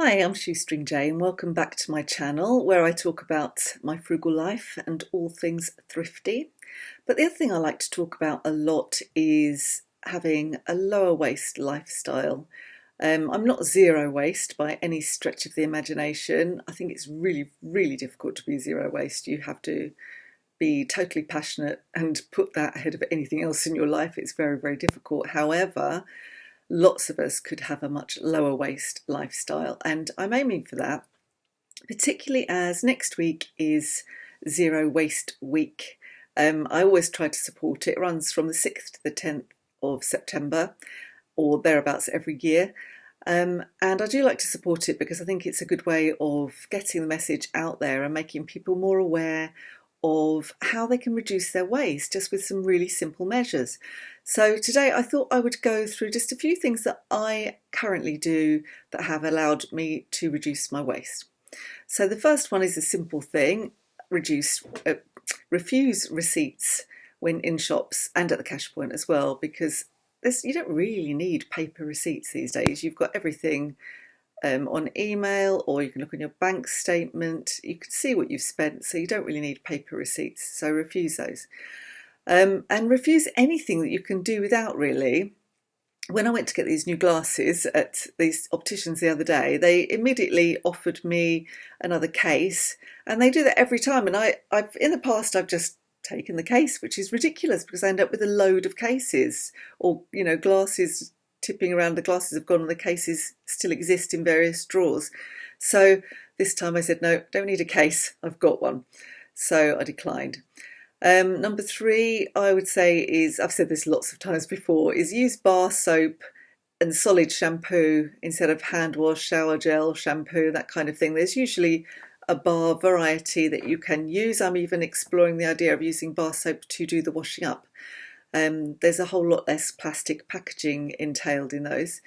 Hi, I'm Shoestring Jay and welcome back to my channel where I talk about my frugal life and all things thrifty. But the other thing I like to talk about a lot is having a lower waste lifestyle. I'm not zero waste by any stretch of the imagination. I think it's really, really difficult to be zero waste. You have to be totally passionate and put that ahead of anything else in your life. It's very, very difficult. However, lots of us could have a much lower waste lifestyle, and I'm aiming for that, particularly as next week is Zero Waste Week. I always try to support it. It runs from the 6th to the 10th of September or thereabouts every year. And I do like to support it because I think it's a good way of getting the message out there and making people more aware of how they can reduce their waste just with some really simple measures. So today I thought I would go through just a few things that I currently do that have allowed me to reduce my waste. So the first one is a simple thing: refuse receipts when in shops and at the cash point as well, because you don't really need paper receipts these days. You've got everything on email, or you can look on your bank statement. You can see what you've spent, so you don't really need paper receipts. So refuse those. And refuse anything that you can do without, really. When I went to get these new glasses at these opticians the other day, they immediately offered me another case, and they do that every time. And I've in the past I've just taken the case, which is ridiculous because I end up with a load of cases, or glasses tipping around. The glasses have gone and the cases still exist in various drawers. So this time I said, no, don't need a case, I've got one. So I declined. Number three, I would say is, I've said this lots of times before, is use bar soap and solid shampoo instead of hand wash, shower gel, shampoo, that kind of thing. There's usually a bar variety that you can use. I'm even exploring the idea of using bar soap to do the washing up. There's a whole lot less plastic packaging entailed in those.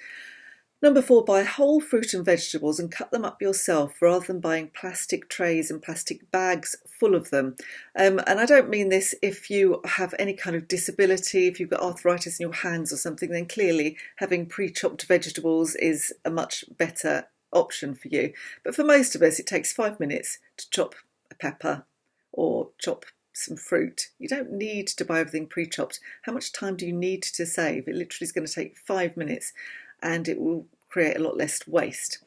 Number four, buy whole fruit and vegetables and cut them up yourself rather than buying plastic trays and plastic bags full of them. And I don't mean this if you have any kind of disability. If you've got arthritis in your hands or something, then clearly having pre-chopped vegetables is a much better option for you. But for most of us, it takes 5 minutes to chop a pepper or chop some fruit. You don't need to buy everything pre-chopped. How much time do you need to save? It literally is going to take 5 minutes, and it will create a lot less waste.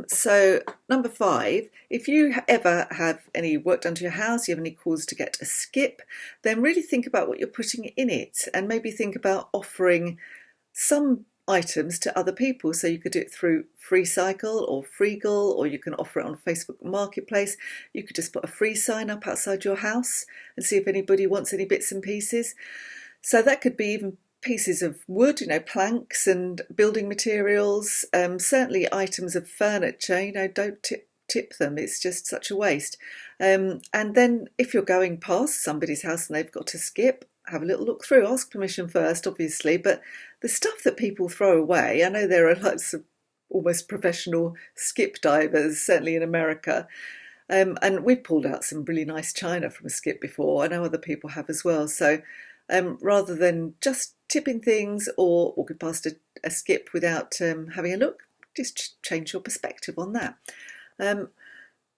So number five, if you ever have any work done to your house, you have any cause to get a skip, then really think about what you're putting in it, and maybe think about offering some items to other people. So you could do it through FreeCycle or Frugal, or you can offer it on Facebook Marketplace. You could just put a free sign up outside your house and see if anybody wants any bits and pieces. So that could be even pieces of wood, planks and building materials, certainly items of furniture. Don't tip them, it's just such a waste. And then if you're going past somebody's house and they've got to skip, have a little look through, ask permission first, obviously. But the stuff that people throw away, I know there are lots of almost professional skip divers, certainly in America. And we've pulled out some really nice china from a skip before. I know other people have as well. So rather than just tipping things or walking past a skip without having a look, just change your perspective on that.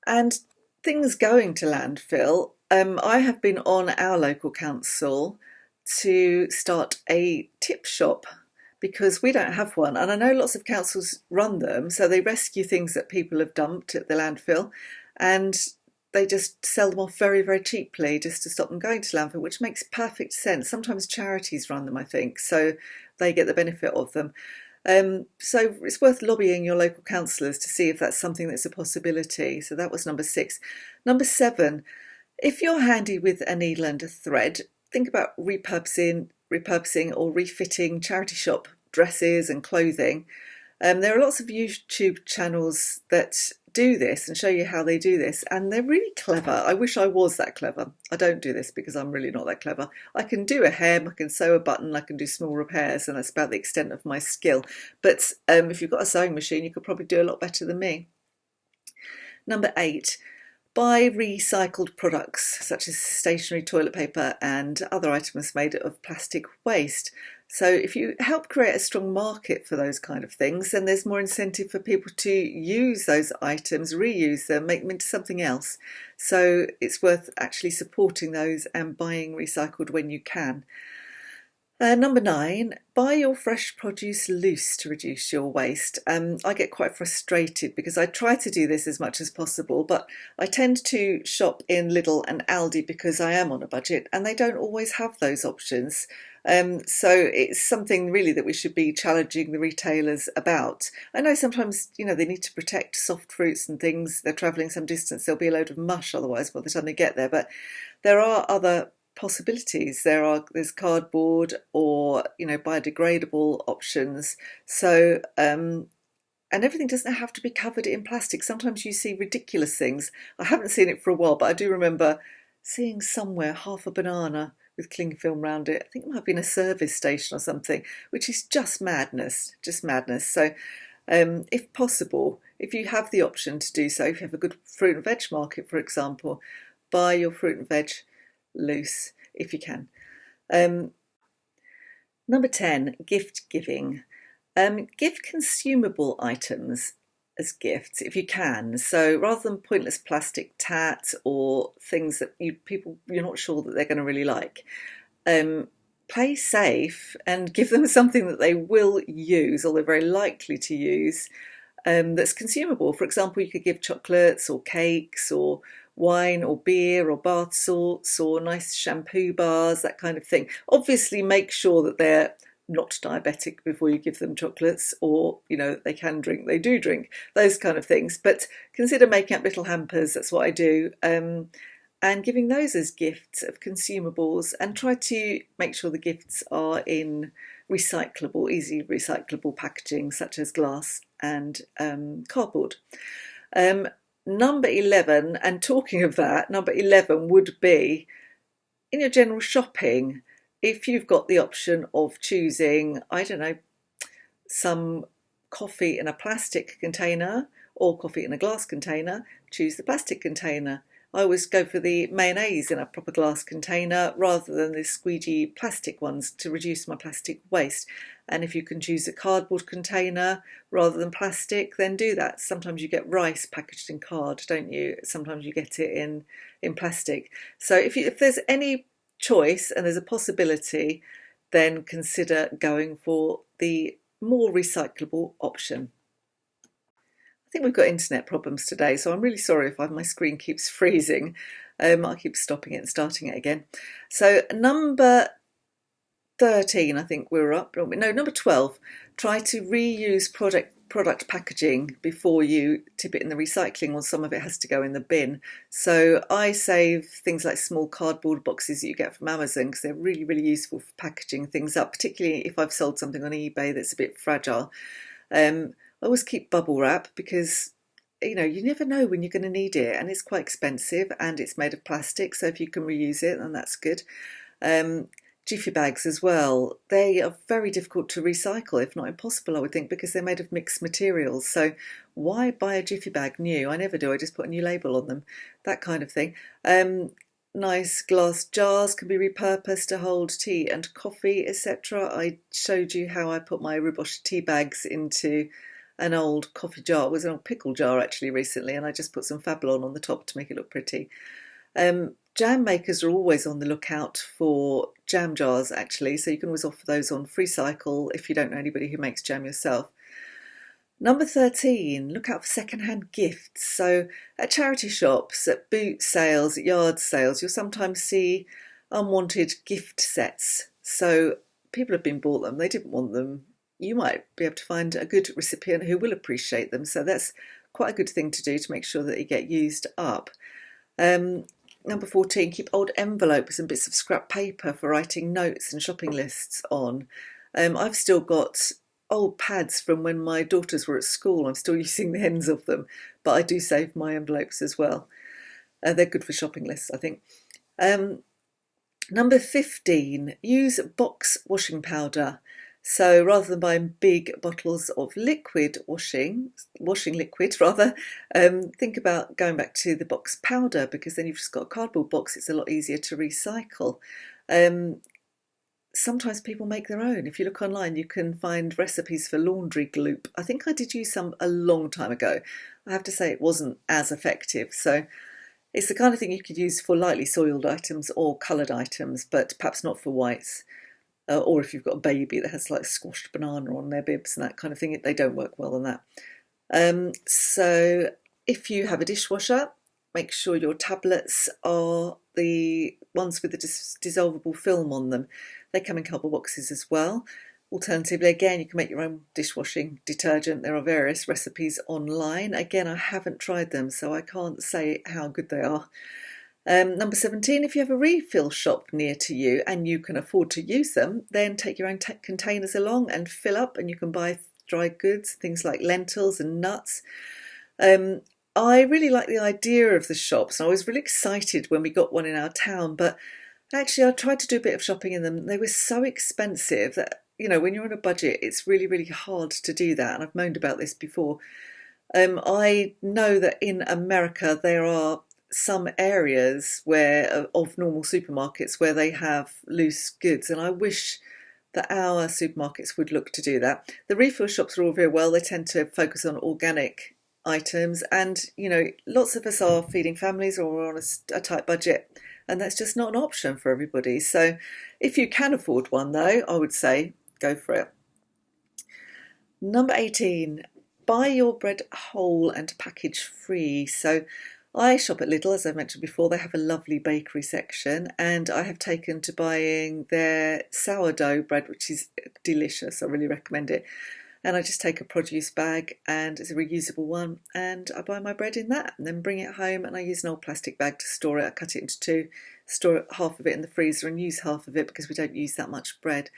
And things going to landfill, I have been on our local council to start a tip shop because we don't have one, and I know lots of councils run them, so they rescue things that people have dumped at the landfill and they just sell them off very, very cheaply just to stop them going to landfill, which makes perfect sense. Sometimes charities run them, I think, so they get the benefit of them. So it's worth lobbying your local councillors to see if that's something that's a possibility. So that was number six. Number seven, if you're handy with a needle and a thread, think about repurposing or refitting charity shop dresses and clothing. There are lots of YouTube channels that do this and show you how they do this, and they're really clever. I wish I was that clever. I don't do this because I'm really not that clever. I can do a hem, I can sew a button, I can do small repairs, and that's about the extent of my skill. But if you've got a sewing machine, you could probably do a lot better than me. Number eight, Buy recycled products such as stationery, toilet paper and other items made of plastic waste. So if you help create a strong market for those kind of things, then there's more incentive for people to use those items, reuse them, make them into something else. So it's worth actually supporting those and buying recycled when you can. Number 9, buy your fresh produce loose to reduce your waste. I get quite frustrated because I try to do this as much as possible, but I tend to shop in Lidl and Aldi because I am on a budget and they don't always have those options. So it's something really that we should be challenging the retailers about. I know sometimes, they need to protect soft fruits and things. They're travelling some distance. There'll be a load of mush otherwise by the time they get there. But there are other possibilities. There's cardboard or biodegradable options. So and everything doesn't have to be covered in plastic. Sometimes you see ridiculous things. I haven't seen it for a while, but I do remember seeing somewhere half a banana with cling film around it. I think it might have been a service station or something, which is just madness, So if possible, if you have the option to do so, if you have a good fruit and veg market, for example, buy your fruit and veg loose if you can. Number 10, gift giving. Give consumable items as gifts if you can. So rather than pointless plastic tat or things that you're not sure that they're going to really like, play safe and give them something that they will use or they're very likely to use, that's consumable. For example, you could give chocolates or cakes or wine or beer or bath salts or nice shampoo bars, that kind of thing. Obviously make sure that they're not diabetic before you give them chocolates, or they can drink, they do drink, those kind of things. But consider making up little hampers, that's what I do, and giving those as gifts of consumables, and try to make sure the gifts are in easy recyclable packaging such as glass and cardboard. Number 11, and talking of that, number 11 would be in your general shopping, if you've got the option of choosing, I don't know, some coffee in a plastic container or coffee in a glass container, choose the plastic container. I always go for the mayonnaise in a proper glass container rather than the squeegee plastic ones to reduce my plastic waste. And if you can choose a cardboard container rather than plastic, then do that. Sometimes you get rice packaged in card, don't you? Sometimes you get it in plastic. So if there's any choice and there's a possibility, then consider going for the more recyclable option. I think we've got internet problems today, so I'm really sorry if my screen keeps freezing. I'll keep stopping it and starting it again. So number 13, I think we're up. No, number 12, try to reuse product packaging before you tip it in the recycling, or some of it has to go in the bin. So I save things like small cardboard boxes that you get from Amazon because they're really, really useful for packaging things up, particularly if I've sold something on eBay that's a bit fragile. I always keep bubble wrap because you never know when you're going to need it, and it's quite expensive and it's made of plastic, so if you can reuse it, then that's good. Jiffy bags as well, they are very difficult to recycle, if not impossible, I would think, because they're made of mixed materials. So why buy a Jiffy bag new? I never do, I just put a new label on them, that kind of thing. Nice glass jars can be repurposed to hold tea and coffee, etc. I showed you how I put my Ribosha tea bags into an old coffee jar. It was an old pickle jar actually recently, and I just put some Fablon on the top to make it look pretty. Jam makers are always on the lookout for jam jars actually, so you can always offer those on FreeCycle if you don't know anybody who makes jam yourself. Number 13, look out for second-hand gifts. So at charity shops, at boot sales, at yard sales, you'll sometimes see unwanted gift sets. So people have been bought them, they didn't want them. You might be able to find a good recipient who will appreciate them. So that's quite a good thing to do to make sure that they get used up. Number 14, keep old envelopes and bits of scrap paper for writing notes and shopping lists on. I've still got old pads from when my daughters were at school. I'm still using the ends of them, but I do save my envelopes as well. They're good for shopping lists, I think. Number 15, use box washing powder. So rather than buying big bottles of liquid washing liquid rather, think about going back to the box powder, because then you've just got a cardboard box. It's a lot easier to recycle. Um, Sometimes people make their own. If you look online, you can find recipes for laundry gloop. I think I did use some a long time ago. I have to say it wasn't as effective. So it's the kind of thing you could use for lightly soiled items or coloured items, but perhaps not for whites. Or if you've got a baby that has like squashed banana on their bibs and that kind of thing, they don't work well on that. So if you have a dishwasher, make sure your tablets are the ones with the dissolvable film on them. They come in cardboard boxes as well. Alternatively, again, you can make your own dishwashing detergent. There are various recipes online. Again, I haven't tried them, so I can't say how good they are. Number 17, if you have a refill shop near to you and you can afford to use them, then take your own containers along and fill up, and you can buy dry goods, things like lentils and nuts. I really like the idea of the shops. I was really excited when we got one in our town, but actually I tried to do a bit of shopping in them. They were so expensive that, when you're on a budget, it's really, really hard to do that. And I've moaned about this before. I know that in America there are some areas of normal supermarkets where they have loose goods, and I wish that our supermarkets would look to do that. The refill shops are all very well. They tend to focus on organic items, and lots of us are feeding families or we're on a tight budget, and that's just not an option for everybody. So if you can afford one, though, I would say go for it. Number 18, buy your bread whole and package free. So I shop at Lidl, as I mentioned before. They have a lovely bakery section, and I have taken to buying their sourdough bread, which is delicious. I really recommend it. And I just take a produce bag, and it's a reusable one, and I buy my bread in that and then bring it home, and I use an old plastic bag to store it. I cut it into two, store half of it in the freezer and use half of it because we don't use that much bread.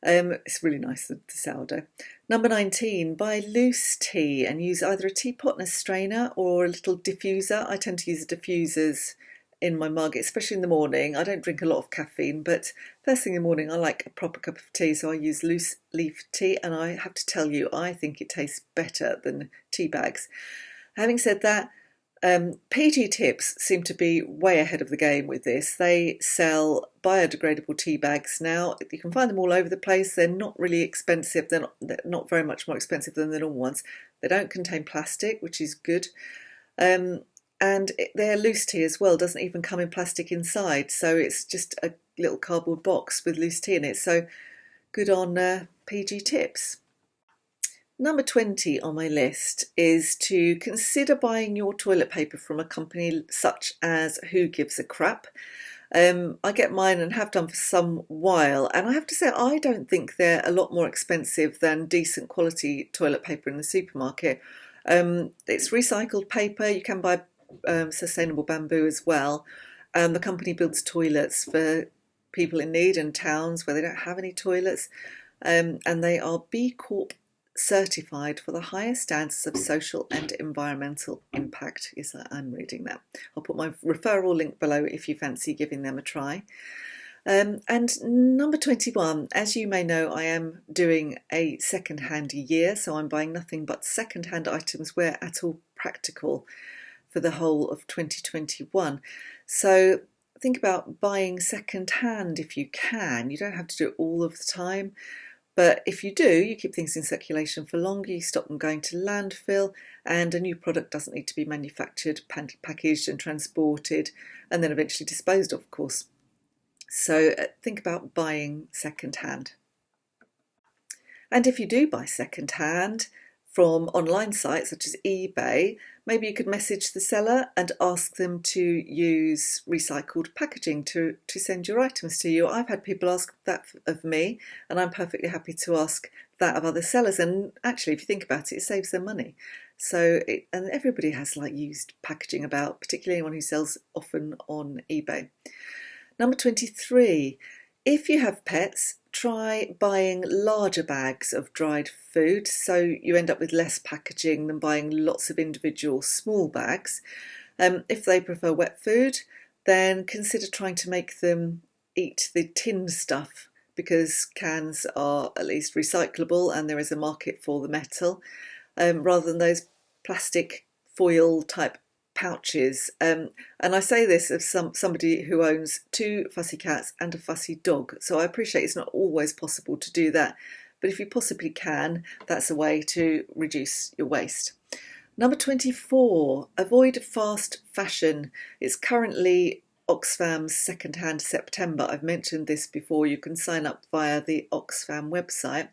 It's really nice, the sourdough. Number 19, buy loose tea and use either a teapot and a strainer or a little diffuser. I tend to use diffusers in my mug, especially in the morning. I don't drink a lot of caffeine, but first thing in the morning I like a proper cup of tea, so I use loose leaf tea, and I have to tell you, I think it tastes better than tea bags. Having said that, PG Tips seem to be way ahead of the game with this. They sell biodegradable tea bags now. You can find them all over the place. They're not really expensive. They're not very much more expensive than the normal ones. They don't contain plastic, which is good. And their loose tea as well doesn't even come in plastic inside. So it's just a little cardboard box with loose tea in it. So good on PG Tips. Number 20 on my list is to consider buying your toilet paper from a company such as Who Gives a Crap. I get mine and have done for some while, and I have to say I don't think they're a lot more expensive than decent quality toilet paper in the supermarket. It's recycled paper. You can buy sustainable bamboo as well. The company builds toilets for people in need in towns where they don't have any toilets, and they are B Corp certified for the highest standards of social and environmental impact. Yes, I'm reading that. I'll put my referral link below if you fancy giving them a try. And number 21, as you may know, I am doing a second-hand year, so I'm buying nothing but second-hand items where at all practical for the whole of 2021. So think about buying second-hand if you can. You don't have to do it all of the time. But if you do, you keep things in circulation for longer, you stop them going to landfill, and a new product doesn't need to be manufactured, packaged and transported, and then eventually disposed of course. So think about buying second-hand. And if you do buy second-hand from online sites such as eBay, maybe you could message the seller and ask them to use recycled packaging to send your items to you. I've had people ask that of me, and I'm perfectly happy to ask that of other sellers. And actually, if you think about it, it saves them money. So, and everybody has like used packaging about, particularly anyone who sells often on eBay. Number 23, if you have pets, try buying larger bags of dried food, so you end up with less packaging than buying lots of individual small bags. If they prefer wet food, then consider trying to make them eat the tinned stuff because cans are at least recyclable and there is a market for the metal, rather than those plastic foil type pouches. And I say this as somebody who owns two fussy cats and a fussy dog, so I appreciate it's not always possible to do that, but if you possibly can, that's a way to reduce your waste. Number 24, avoid fast fashion. It's currently Oxfam's second-hand September. I've mentioned this before. You can sign up via the Oxfam website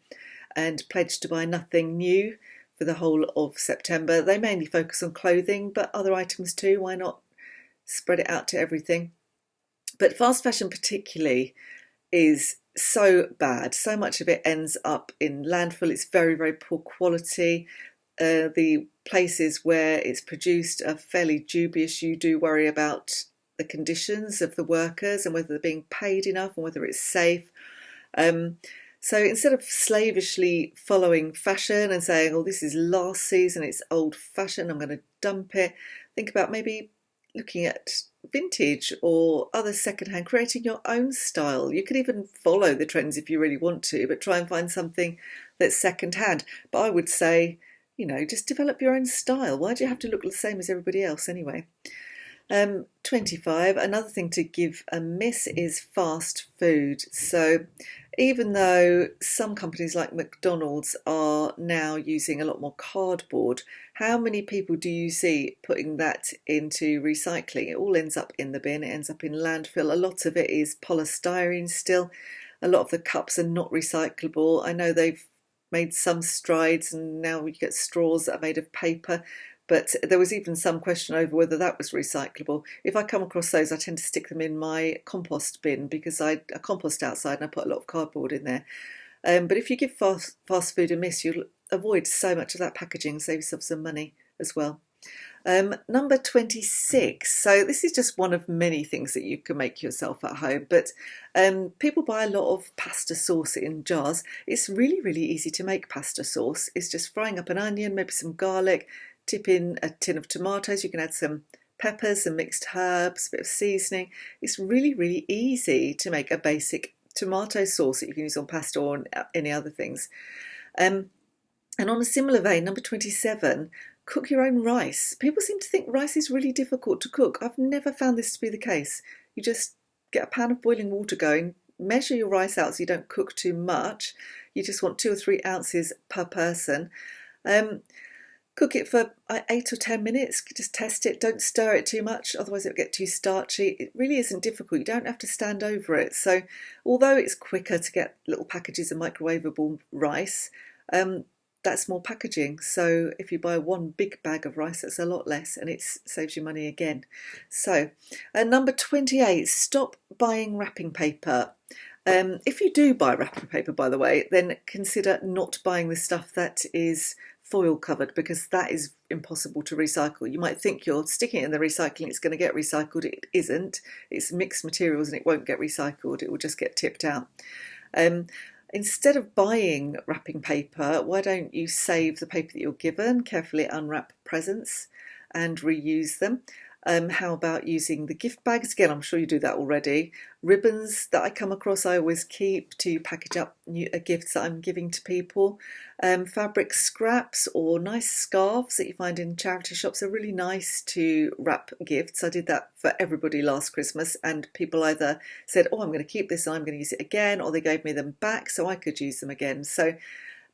and pledge to buy nothing new for the whole of September. They mainly focus on clothing, but other items too. Why not spread it out to everything? But fast fashion particularly is so bad. So much of it ends up in landfill. It's very, very poor quality. The places where it's produced are fairly dubious. You do worry about the conditions of the workers and whether they're being paid enough and whether it's safe. So instead of slavishly following fashion and saying, oh, this is last season, it's old fashioned, I'm going to dump it, think about maybe looking at vintage or other secondhand, creating your own style. You could even follow the trends if you really want to, but try and find something that's secondhand. But I would say, just develop your own style. Why do you have to look the same as everybody else anyway? 25, another thing to give a miss is fast food. So even though some companies like McDonald's are now using a lot more cardboard, how many people do you see putting that into recycling? It all ends up in the bin, it ends up in landfill. A lot of it is polystyrene still. A lot of the cups are not recyclable. I know they've made some strides and now we get straws that are made of paper, but there was even some question over whether that was recyclable. If I come across those, I tend to stick them in my compost bin because I compost outside and I put a lot of cardboard in there. But if you give fast food a miss, you'll avoid so much of that packaging, save yourself some money as well. Number 26. So this is just one of many things that you can make yourself at home, but people buy a lot of pasta sauce in jars. It's really, really easy to make pasta sauce. It's just frying up an onion, maybe some garlic, tip in a tin of tomatoes. You can add some peppers, some mixed herbs, a bit of seasoning. It's really, really easy to make a basic tomato sauce that you can use on pasta or on any other things. And on a similar vein, number 27, cook your own rice. People seem to think rice is really difficult to cook. I've never found this to be the case. You just get a pan of boiling water going, measure your rice out so you don't cook too much. You just want 2 or 3 ounces per person. Cook it for 8 or 10 minutes, just test it, don't stir it too much, otherwise it'll get too starchy. It really isn't difficult, you don't have to stand over it. So although it's quicker to get little packages of microwavable rice, that's more packaging. So if you buy one big bag of rice, that's a lot less and it saves you money again. So number 28, stop buying wrapping paper. If you do buy wrapping paper, by the way, then consider not buying the stuff that is foil covered, because that is impossible to recycle. You might think you're sticking it in the recycling, it's going to get recycled. It isn't. It's mixed materials and it won't get recycled. It will just get tipped out. Instead of buying wrapping paper, why don't you save the paper that you're given, carefully unwrap presents and reuse them? How about using the gift bags? Again, I'm sure you do that already. Ribbons that I come across, I always keep to package up gifts that I'm giving to people. Fabric scraps or nice scarves that you find in charity shops are really nice to wrap gifts. I did that for everybody last Christmas, and people either said, oh, I'm going to keep this and I'm going to use it again, or they gave me them back so I could use them again. So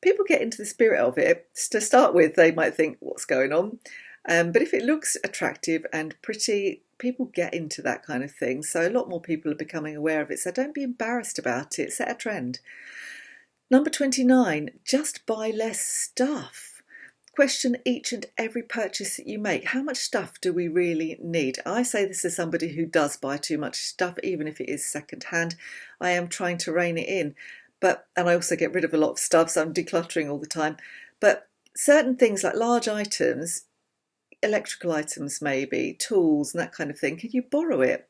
people get into the spirit of it. To start with, they might think, what's going on? But if it looks attractive and pretty, people get into that kind of thing. So a lot more people are becoming aware of it. So don't be embarrassed about it. Set a trend. Number 29, just buy less stuff. Question each and every purchase that you make. How much stuff do we really need? I say this as somebody who does buy too much stuff, even if it is secondhand. I am trying to rein it in. And I also get rid of a lot of stuff, so I'm decluttering all the time. But certain things like large items, electrical items maybe, tools and that kind of thing, can you borrow it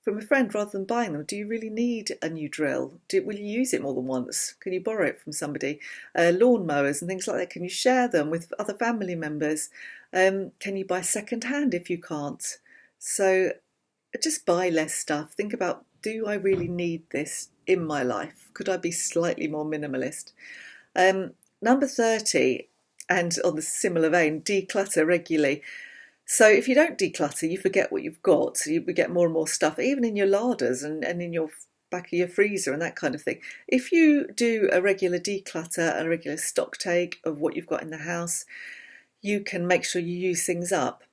from a friend rather than buying them? Do you really need a new drill? Will you use it more than once? Can you borrow it from somebody? Lawn mowers and things like that, can you share them with other family members? Can you buy second hand if you can't? So just buy less stuff. Think about do I really need this in my life? Could I be slightly more minimalist? Number 30, and on the similar vein, declutter regularly. So if you don't declutter, you forget what you've got. So you get more and more stuff, even in your larders and in your back of your freezer and that kind of thing. If you do a regular declutter, a regular stock take of what you've got in the house, you can make sure you use things up.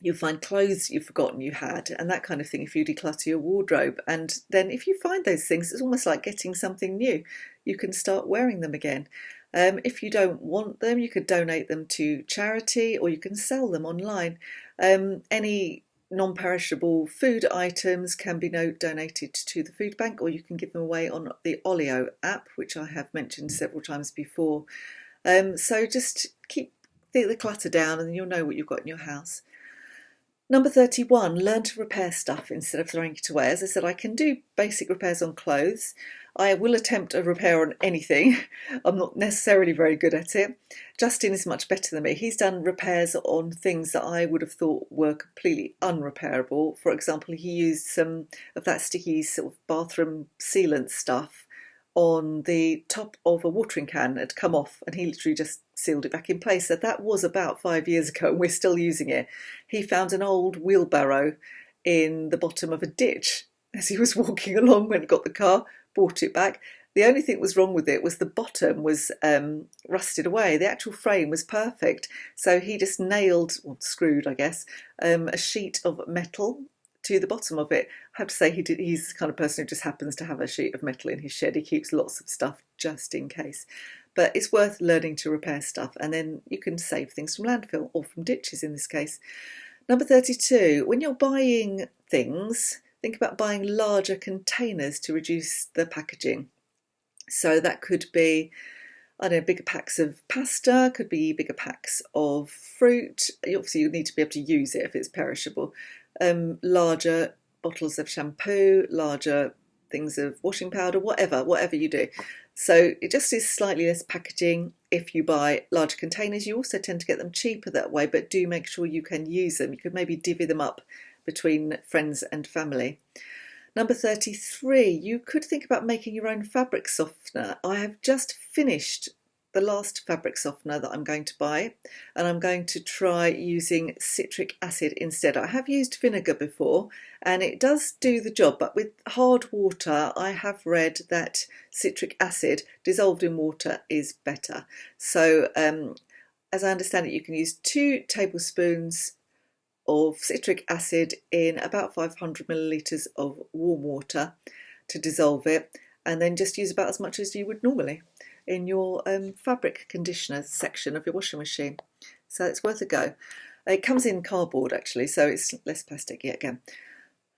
You'll find clothes you've forgotten you had and that kind of thing if you declutter your wardrobe. And then if you find those things, it's almost like getting something new. You can start wearing them again. If you don't want them, you could donate them to charity or you can sell them online. Any non-perishable food items can be donated to the food bank, or you can give them away on the Olio app, which I have mentioned several times before. So just keep the clutter down and you'll know what you've got in your house. Number 31, learn to repair stuff instead of throwing it away. As I said, I can do basic repairs on clothes. I will attempt a repair on anything. I'm not necessarily very good at it. Justin is much better than me. He's done repairs on things that I would have thought were completely unrepairable. For example, he used some of that sticky sort of bathroom sealant stuff on the top of a watering can. It had come off and he literally just sealed it back in place. So that was about 5 years ago and we're still using it. He found an old wheelbarrow in the bottom of a ditch as he was walking along when he got the car, brought it back. The only thing that was wrong with it was the bottom was rusted away. The actual frame was perfect. So he just nailed, or screwed I guess, a sheet of metal to the bottom of it. I have to say he's the kind of person who just happens to have a sheet of metal in his shed. He keeps lots of stuff just in case. But it's worth learning to repair stuff, and then you can save things from landfill or from ditches in this case. Number 32, when you're buying things, think about buying larger containers to reduce the packaging. So that could be, I don't know, bigger packs of pasta, could be bigger packs of fruit. Obviously you need to be able to use it if it's perishable. Larger bottles of shampoo, larger things of washing powder, whatever you do. So it just is slightly less packaging if you buy larger containers. You also tend to get them cheaper that way, but do make sure you can use them. You could maybe divvy them up between friends and family. Number 33, you could think about making your own fabric softener. I have just finished the last fabric softener that I'm going to buy, and I'm going to try using citric acid instead. I have used vinegar before and it does do the job, but with hard water I have read that citric acid dissolved in water is better. So as I understand it, you can use 2 tablespoons of citric acid in about 500 millilitres of warm water to dissolve it, and then just use about as much as you would normally in your fabric conditioner section of your washing machine. So it's worth a go. It comes in cardboard actually, so it's less plastic yet again.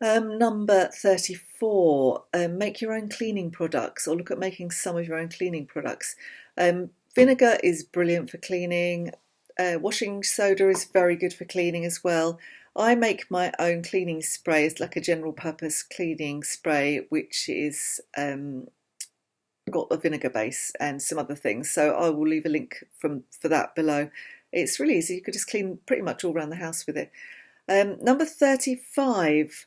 Number 34, make your own cleaning products, or look at making some of your own cleaning products. Vinegar is brilliant for cleaning. Washing soda is very good for cleaning as well. I make my own cleaning spray. It's like a general purpose cleaning spray, which is got a vinegar base and some other things, so I will leave a link for that below. It's really easy. You could just clean pretty much all around the house with it. Number 35,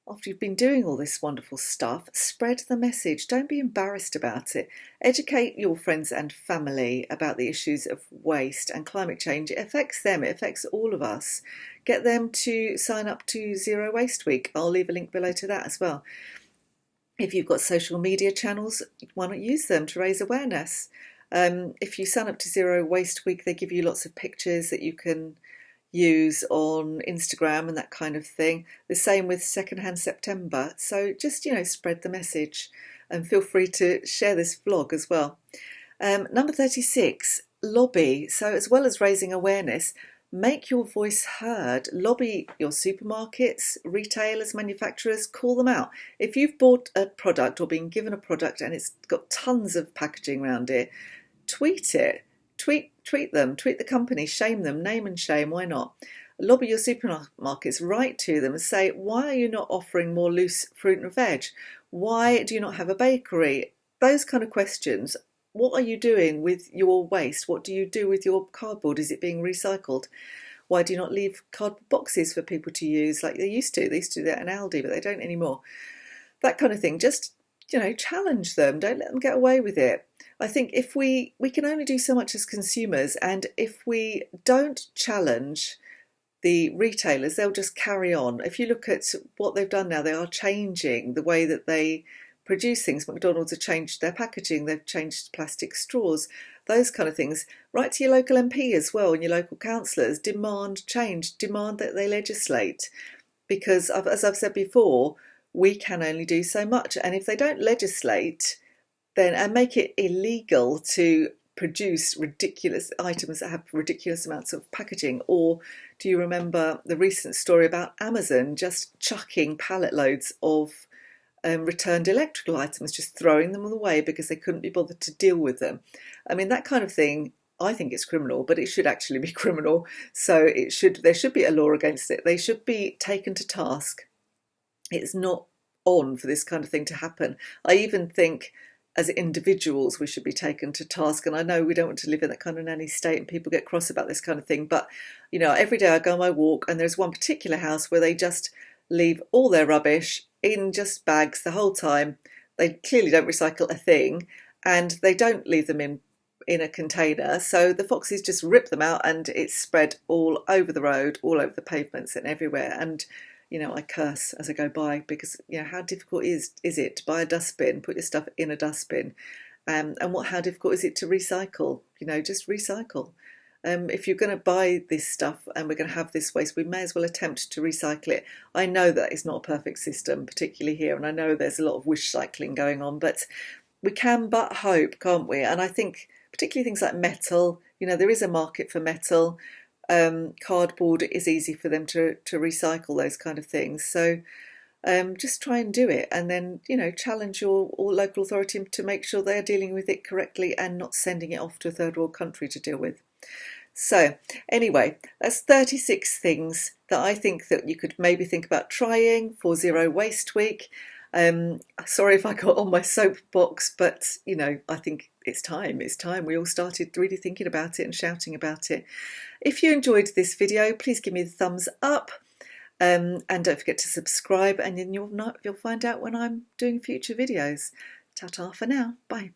after you've been doing all this wonderful stuff, spread the message. Don't be embarrassed about it. Educate your friends and family about the issues of waste and climate change. It affects them, it affects all of us. Get them to sign up to Zero Waste Week. I'll leave a link below to that as well. If you've got social media channels, why not use them to raise awareness? If you sign up to Zero Waste Week, they give you lots of pictures that you can use on Instagram and that kind of thing. The same with Secondhand September. So just, spread the message, and feel free to share this vlog as well. Number 36, lobby. So as well as raising awareness, make your voice heard. Lobby your supermarkets, retailers, manufacturers, call them out. If you've bought a product or been given a product and it's got tons of packaging around it, tweet it. Tweet them, tweet the company, shame them, name and shame, why not? Lobby your supermarkets, write to them and say, why are you not offering more loose fruit and veg? Why do you not have a bakery? Those kind of questions. What are you doing with your waste? What do you do with your cardboard? Is it being recycled? Why do you not leave cardboard boxes for people to use like they used to? They used to do that in Aldi, but they don't anymore. that kind of thing. Just, challenge them. Don't let them get away with it. I think if we can only do so much as consumers, and if we don't challenge the retailers, they'll just carry on. If you look at what they've done now, they are changing the way that they produce things. McDonald's have changed their packaging, they've changed plastic straws, those kind of things. Write to your local MP as well and your local councillors. Demand change, demand that they legislate. Because, as I've said before, we can only do so much. And if they don't legislate, then and make it illegal to produce ridiculous items that have ridiculous amounts of packaging. Or do you remember the recent story about Amazon just chucking pallet loads of returned electrical items, just throwing them away because they couldn't be bothered to deal with them? I mean, that kind of thing, I think it's criminal, but it should actually be criminal. So there should be a law against it. They should be taken to task. It's not on for this kind of thing to happen. I even think as individuals we should be taken to task. And I know we don't want to live in that kind of nanny state and people get cross about this kind of thing. But, every day I go on my walk and there's one particular house where they just leave all their rubbish in just bags the whole time. They clearly don't recycle a thing, and they don't leave them in a container. So the foxes just rip them out and it's spread all over the road, all over the pavements and everywhere. And I curse as I go by because, how difficult is it to buy a dustbin, put your stuff in a dustbin? And how difficult is it to recycle? Just recycle. If you're going to buy this stuff and we're going to have this waste, we may as well attempt to recycle it. I know that it's not a perfect system, particularly here, and I know there's a lot of wish cycling going on, but we can but hope, can't we? And I think particularly things like metal, there is a market for metal. Cardboard is easy for them to recycle, those kind of things. So just try and do it, and then challenge your local authority to make sure they're dealing with it correctly and not sending it off to a third world country to deal with. So anyway, that's 36 things that I think that you could maybe think about trying for Zero Waste Week. Sorry if I got on my soapbox, but I think it's time. We all started really thinking about it and shouting about it. If you enjoyed this video, please give me the thumbs up, and don't forget to subscribe, and then you'll find out when I'm doing future videos. Ta-ta for now. Bye.